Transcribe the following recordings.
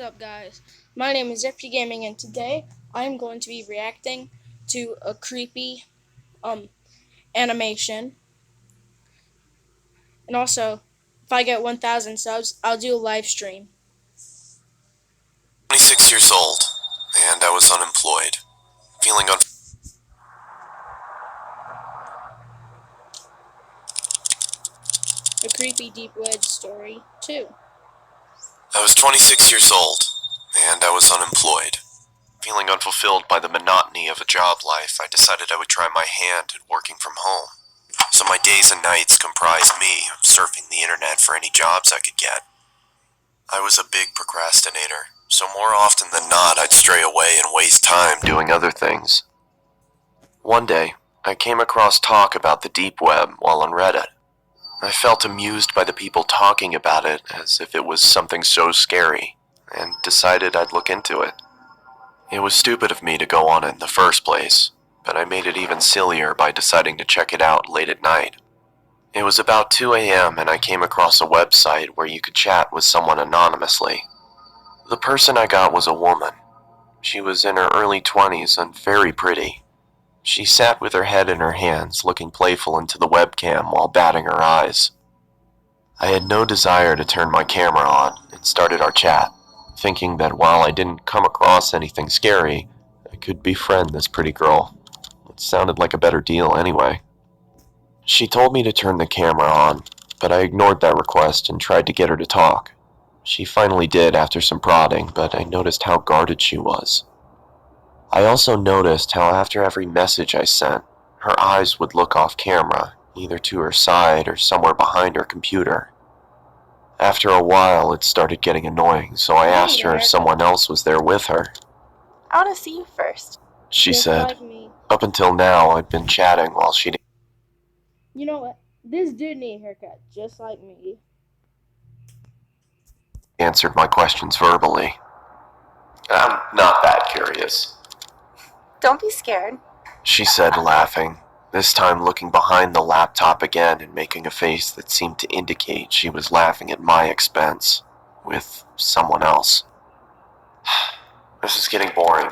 up, guys? My name is FP Gaming, and today I am going to be reacting to a creepy animation. And also, if I get 1,000 subs, I'll do a live stream. 26 years old, and I was unemployed. Feeling A creepy deep web story, too. I was 26 years old, and I was unemployed. Feeling unfulfilled by the monotony of a job life, I decided I would try my hand at working from home. So my days and nights comprised me surfing the internet for any jobs I could get. I was a big procrastinator, so more often than not I'd stray away and waste time doing other things. One day, I came across talk about the deep web while on Reddit. I felt amused by the people talking about it as if it was something so scary, and decided I'd look into it. It was stupid of me to go on it in the first place, but I made it even sillier by deciding to check it out late at night. It was about 2 a.m. and I came across a website where you could chat with someone anonymously. The person I got was a woman. She was in her early 20s and very pretty. She sat with her head in her hands, looking playful into the webcam while batting her eyes. I had no desire to turn my camera on and started our chat, thinking that while I didn't come across anything scary, I could befriend this pretty girl. It sounded like a better deal anyway. She told me to turn the camera on, but I ignored that request and tried to get her to talk. She finally did after some prodding, but I noticed how guarded she was. I also noticed how after every message I sent, her eyes would look off camera, either to her side or somewhere behind her computer. After a while, it started getting annoying, so I asked her if someone else was there with her. I want to see you first, She Just said. like me. Up until now, I'd been chatting while she You know what? This dude need a haircut, just like me. answered my questions verbally. I'm not that curious, Don't be scared. she said, laughing, this time looking behind the laptop again and making a face that seemed to indicate she was laughing at my expense, with someone else. This is getting boring.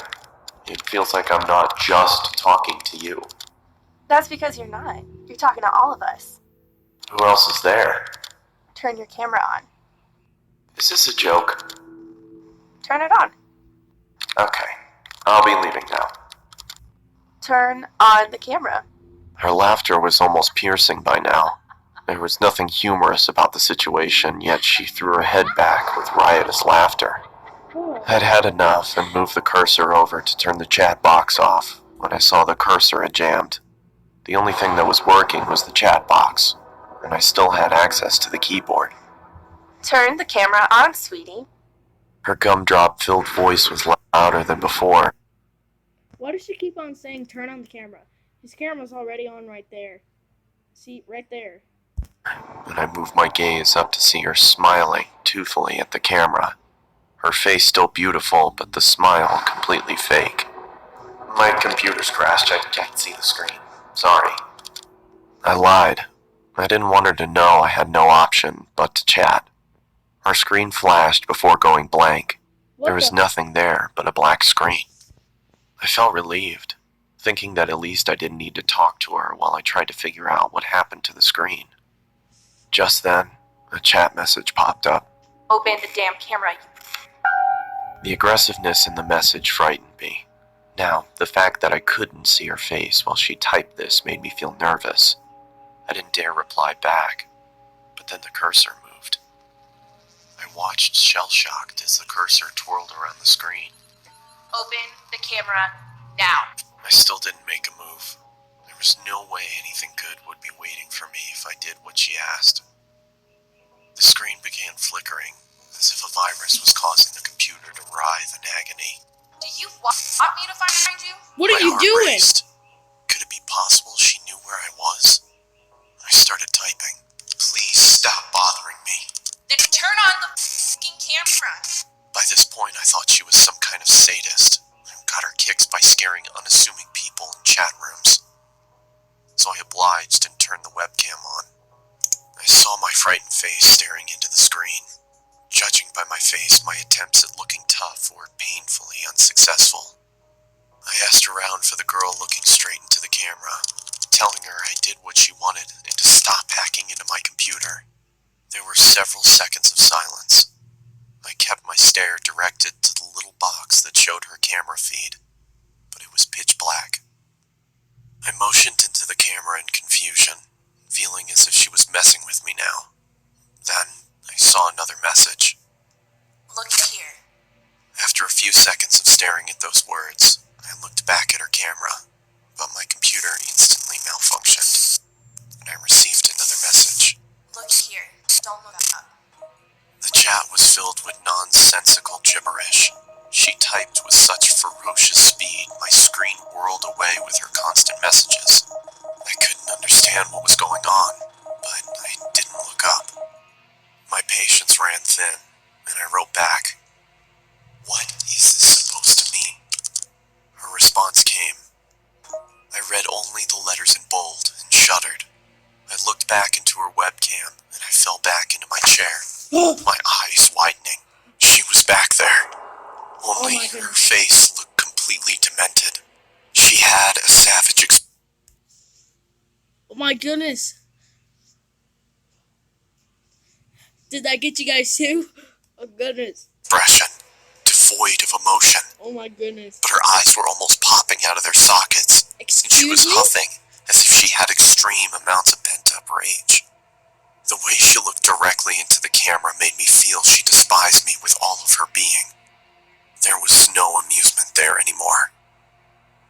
It feels like I'm not just talking to you. That's because you're not. You're talking to all of us. Who else is there? Turn your camera on. Is this a joke? Turn it on. Okay, I'll be leaving now. Turn on the camera. Her laughter was almost piercing by now. There was nothing humorous about the situation, yet she threw her head back with riotous laughter. I'd had enough and moved the cursor over to turn the chat box off when I saw the cursor had jammed. The only thing that was working was the chat box, and I still had access to the keyboard. Turn the camera on, sweetie. Her gumdrop-filled voice was louder than before. Why does she keep on saying turn on the camera? His camera's already on right there. See, right there. And I moved my gaze up to see her smiling toothfully at the camera. Her face still beautiful, but the smile completely fake. My computer's crashed. I can't see the screen. Sorry. I lied. I didn't want her to know I had no option but to chat. Her screen flashed before going blank. There was nothing there but a black screen. I felt relieved, thinking that at least I didn't need to talk to her while I tried to figure out what happened to the screen. Just then, a chat message popped up. Open the damn camera. The aggressiveness in the message frightened me. Now, the fact that I couldn't see her face while she typed this made me feel nervous. I didn't dare reply back, but then the cursor moved. I watched shell-shocked as the cursor twirled around the screen. Open the camera now. I still didn't make a move. There was no way anything good would be waiting for me if I did what she asked. The screen began flickering, as if a virus was causing the computer to writhe in agony. Do you want me to find you? What are My you heart doing? raced. Could it be possible she knew where I was? I started typing. Please stop bothering me. Then turn on the fucking camera. By this point, I thought she was some kind of sadist and got her kicks by scaring unassuming people in chat rooms. So I obliged and turned the webcam on. I saw my frightened face staring into the screen. Judging by my face, my attempts at looking unsuccessful. I asked around for the girl looking straight into the camera, telling her I did what she wanted and to stop hacking into my computer. There were several seconds of silence. I kept my stare directed to the little box that showed her camera feed, but it was pitch black. I motioned into the camera in confusion, feeling as if she was messing with me now. Then I saw another message. Look here. After a few seconds of staring at those words, I looked back at her camera, but my computer instantly malfunctioned, and I received another message. Look here. Don't look up. The chat was filled with nonsensical gibberish. She typed with such ferocious speed, my screen whirled away with her constant messages. I couldn't understand what was going on, but I didn't look up. My patience ran thin, and I wrote back, "What is this supposed to mean?" Her response came. I read only the letters in bold and shuddered. I looked back into her webcam, and I fell back into my chair, my eyes widening. She was back there. Only my her goodness. face looked completely demented. She had a savage Oh my goodness. Did that get you guys too? Oh goodness. expression, devoid of emotion, Oh my goodness. but her eyes were almost popping out of their sockets, and she was Excuse me? huffing as if she had extreme amounts of pent-up rage. The way she looked directly into the camera made me feel she despised me with all of her being. There was no amusement there anymore.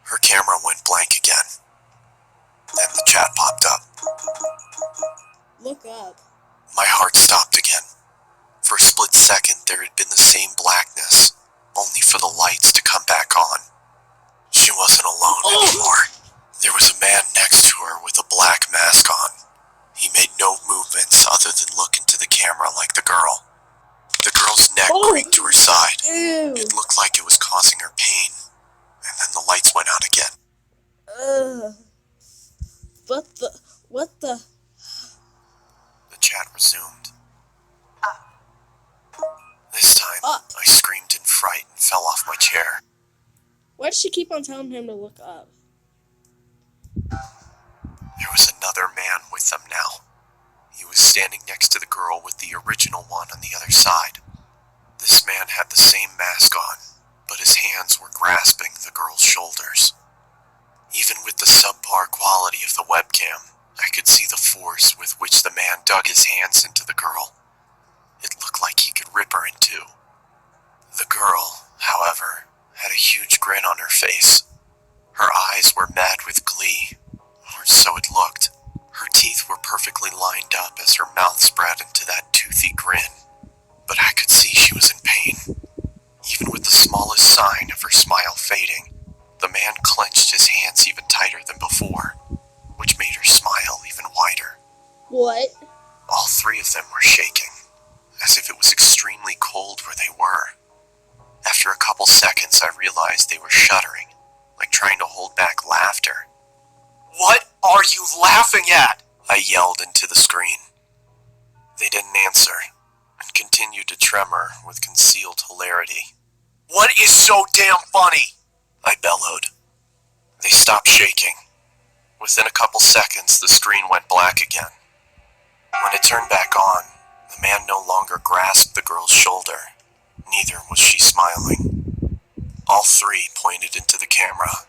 Her camera went blank again. Then the chat popped up. Look up. My heart stopped again. For a split second, there had been the same blackness, only for the lights to come back on. She wasn't alone anymore. There was a man next to her with a black mask on. He made no movements other than look into the camera like the girl. The girl's neck creaked to her side. Ew. It looked like it was causing her pain. And then the lights went out again. Ugh. What the? The chat resumed. This time, Up. I screamed in fright and fell off my chair. Why does she keep on telling him to look up? There was another man with them now. He was standing next to the girl with the original one on the other side. This man had the same mask on, but his hands were grasping the girl's shoulders. Even with the subpar quality of the webcam, I could see the force with which the man dug his hands into the girl. It looked like he could rip her in two. The girl, however, had a huge grin on her face. Her eyes were mad with glee, or so it looked. Her teeth were perfectly lined up as her mouth spread into that toothy grin, but I could see she was in pain. Even with the smallest sign of her smile fading, the man clenched his hands even tighter than before, which made her smile even wider. What? All three of them were shaking, as if it was extremely cold where they were. After a couple seconds, I realized they were shuddering, like trying to hold back laughter. "What are you laughing at?" I yelled into the screen. They didn't answer, and continued to tremor with concealed hilarity. "What is so damn funny?" I bellowed. They stopped shaking. Within a couple seconds, the screen went black again. When it turned back on, the man no longer grasped the girl's shoulder. Neither was she smiling. All three pointed into the camera.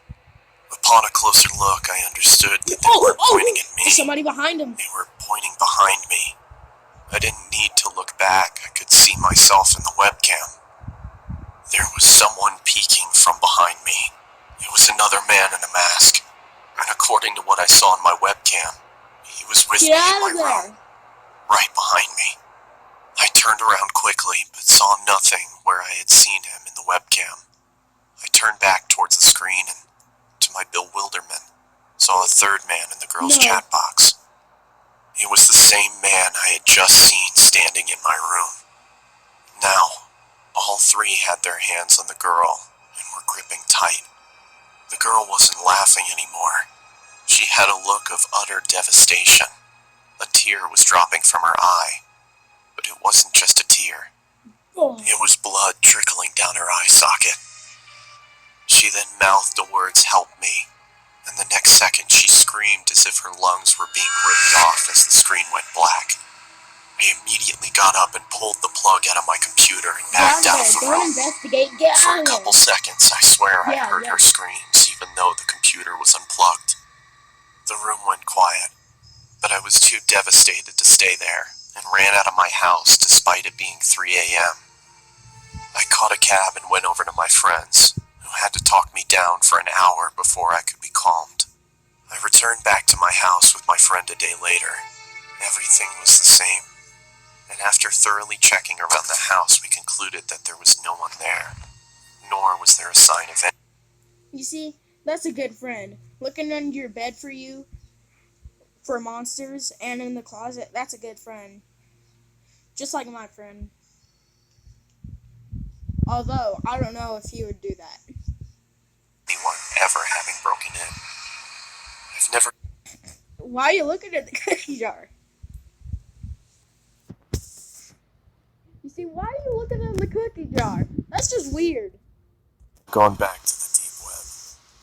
Upon a closer look, I understood that they weren't pointing at me. There's somebody behind him. They were pointing behind me. I didn't need to look back. I could see myself in the webcam. There was someone peeking from behind me. It was another man in a mask. And according to what I saw in my webcam, he was with me Get in out my of there. room, right behind me. I turned around quickly, but saw nothing where I had seen him in the webcam. I turned back towards the screen and, to my bewilderment, saw a third man in the girl's No. chat box. It was the same man I had just seen standing in my room. Now, all three had their hands on the girl and were gripping tight. The girl wasn't laughing anymore. She had a look of utter devastation. A tear was dropping from her eye. But it wasn't just a tear. Oh. It was blood trickling down her eye socket. She then mouthed the words, "Help me," and the next second she screamed as if her lungs were being ripped off as the screen went black. I immediately got up and pulled the plug out of my computer and backed out of the Don't room. investigate. Get For out a of couple there. seconds, I swear I Yeah, heard yeah. her screams, even though the computer was unplugged. The room went quiet, but I was too devastated to stay there and ran out of my house despite it being 3 a.m. I caught a cab and went over to my friends, who had to talk me down for an hour before I could be calmed. I returned back to my house with my friend a day later. Everything was the same, and after thoroughly checking around the house, we concluded that there was no one there, nor was there a sign of any. You see, that's a good friend. Looking under your bed for you, for monsters, and in the closet, that's a good friend. Just like my friend. Although, I don't know if he would do that. Anyone ever having broken in. I've never. Why are you looking at the cookie jar? You see, why are you looking at the cookie jar? That's just weird. Gone back to the deep web.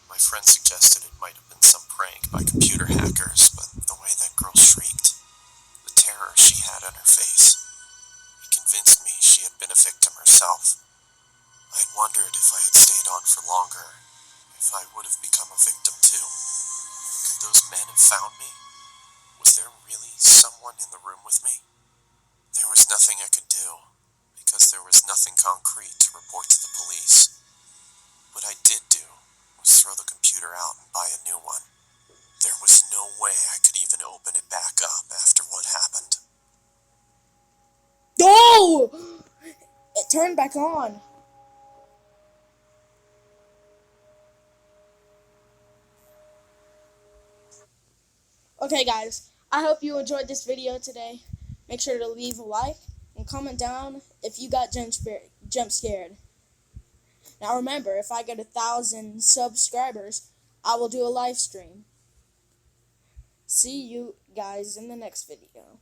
My friend suggested it might have been some prank by computer hackers, but the way that girl shrieked, the terror she had on her face, it convinced me she had been a victim herself. I'd wondered if I had stayed on for longer, if I would have become a victim too. Could those men have found me? Was there really someone in the room with me? There was nothing I could do, because there was nothing concrete to report to the police. What I did do was throw the computer out and buy a new one. There was no way I could even open it back up after what happened. Oh! It turned back on. Okay, guys, I hope you enjoyed this video today. Make sure to leave a like and comment down if you got jump scared. Now remember, if I get 1,000 subscribers, I will do a live stream. See you guys in the next video.